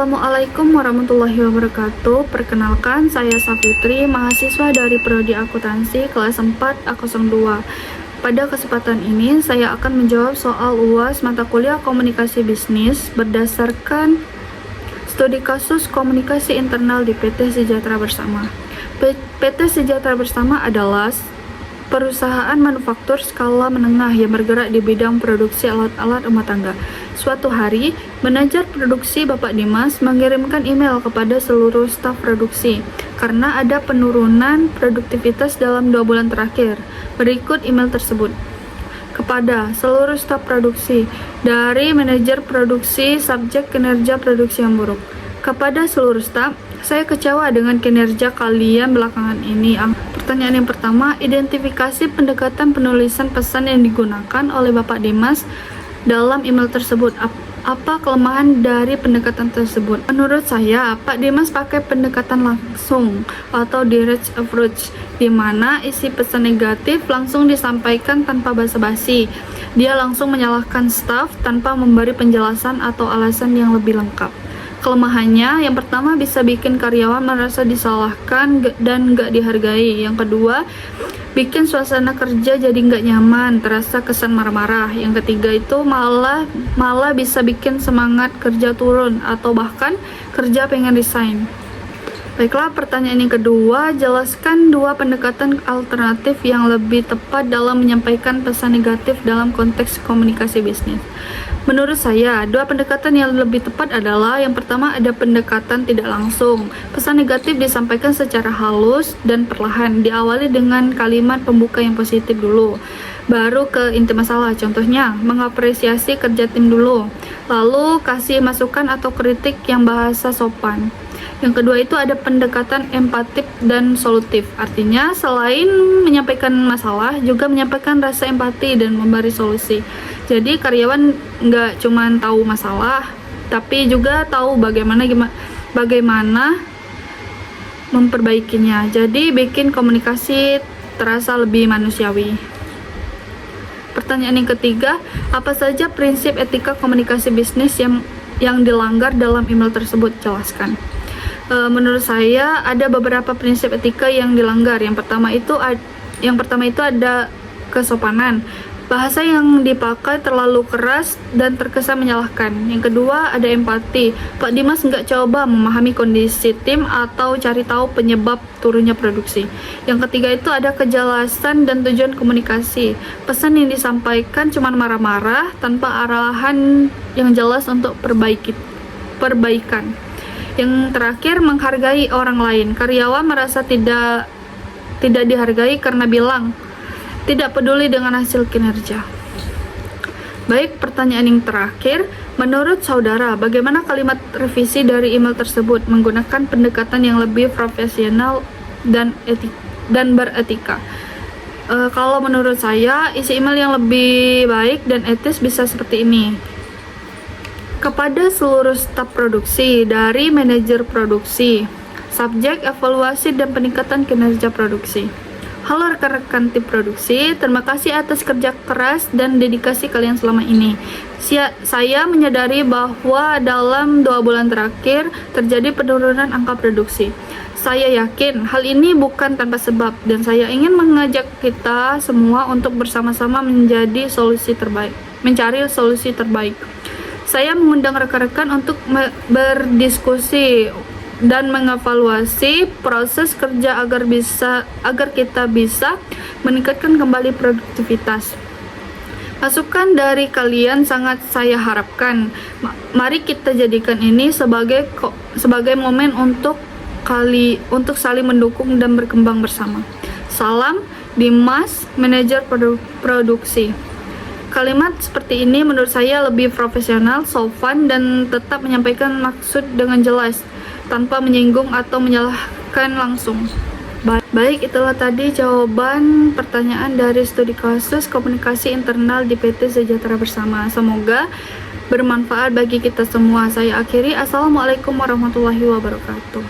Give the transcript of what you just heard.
Assalamualaikum warahmatullahi wabarakatuh. Perkenalkan, saya Safitri, mahasiswa dari Prodi Akuntansi kelas 4 A02. Pada kesempatan ini, saya akan menjawab soal UAS mata kuliah Komunikasi Bisnis berdasarkan studi kasus komunikasi internal di PT Sejahtera Bersama. PT Sejahtera Bersama adalah perusahaan manufaktur skala menengah yang bergerak di bidang produksi alat-alat rumah tangga. Suatu hari, manajer produksi Bapak Dimas mengirimkan email kepada seluruh staf produksi karena ada penurunan produktivitas dalam 2 bulan terakhir. Berikut email tersebut. Kepada seluruh staf produksi, dari manajer produksi, subjek kinerja produksi yang buruk. Kepada seluruh staf, saya kecewa dengan kinerja kalian belakangan ini. Pertanyaan yang pertama, identifikasi pendekatan penulisan pesan yang digunakan oleh Bapak Dimas dalam email tersebut. Apa kelemahan dari pendekatan tersebut? Menurut saya, Pak Dimas pakai pendekatan langsung atau direct approach, di mana isi pesan negatif langsung disampaikan tanpa basa-basi. Dia langsung menyalahkan staf tanpa memberi penjelasan atau alasan yang lebih lengkap. Kelemahannya, yang pertama bisa bikin karyawan merasa disalahkan dan nggak dihargai. Yang kedua, bikin suasana kerja jadi nggak nyaman, terasa kesan marah-marah. Yang ketiga itu malah bisa bikin semangat kerja turun atau bahkan kerja pengen resign. Baiklah, pertanyaan yang kedua, jelaskan 2 pendekatan alternatif yang lebih tepat dalam menyampaikan pesan negatif dalam konteks komunikasi bisnis. Menurut saya, 2 pendekatan yang lebih tepat adalah yang pertama ada pendekatan tidak langsung. Pesan negatif disampaikan secara halus dan perlahan, diawali dengan kalimat pembuka yang positif dulu, baru ke inti masalah. Contohnya, mengapresiasi kerja tim dulu, lalu kasih masukan atau kritik yang bahasa sopan. Yang kedua itu ada pendekatan empatik dan solutif. Artinya, selain menyampaikan masalah, juga menyampaikan rasa empati dan memberi solusi. Jadi karyawan nggak cuma tahu masalah, tapi juga tahu bagaimana memperbaikinya. Jadi bikin komunikasi terasa lebih manusiawi. Pertanyaan yang ketiga, apa saja prinsip etika komunikasi bisnis yang dilanggar dalam email tersebut? Jelaskan. Menurut saya ada beberapa prinsip etika yang dilanggar. Yang pertama itu ada kesopanan. Bahasa yang dipakai terlalu keras dan terkesan menyalahkan. Yang kedua ada empati. Pak Dimas nggak coba memahami kondisi tim atau cari tahu penyebab turunnya produksi. Yang ketiga itu ada kejelasan dan tujuan komunikasi. Pesan yang disampaikan cuma marah-marah tanpa arahan yang jelas untuk perbaikan. Yang terakhir, menghargai orang lain. Karyawan merasa tidak dihargai karena bilang tidak peduli dengan hasil kinerja. Baik, pertanyaan yang terakhir, menurut saudara, bagaimana kalimat revisi dari email tersebut menggunakan pendekatan yang lebih profesional dan beretika? Kalau menurut saya, isi email yang lebih baik dan etis bisa seperti ini. Kepada seluruh staf produksi, dari manajer produksi, subjek evaluasi dan peningkatan kinerja produksi. Halo rekan-rekan tim produksi, terima kasih atas kerja keras dan dedikasi kalian selama ini. Saya menyadari bahwa dalam 2 bulan terakhir terjadi penurunan angka produksi. Saya yakin hal ini bukan tanpa sebab, dan saya ingin mengajak kita semua untuk bersama-sama mencari solusi terbaik. Saya mengundang rekan-rekan untuk berdiskusi dan mengevaluasi proses kerja agar kita bisa meningkatkan kembali produktivitas. Masukan dari kalian sangat saya harapkan. Mari kita jadikan ini sebagai momen untuk saling mendukung dan berkembang bersama. Salam Dimas, manajer produksi. Kalimat seperti ini menurut saya lebih profesional, sopan, dan tetap menyampaikan maksud dengan jelas, tanpa menyinggung atau menyalahkan langsung. Baik, itulah tadi jawaban pertanyaan dari studi kasus komunikasi internal di PT Sejahtera Bersama. Semoga bermanfaat bagi kita semua. Saya akhiri. Assalamualaikum warahmatullahi wabarakatuh.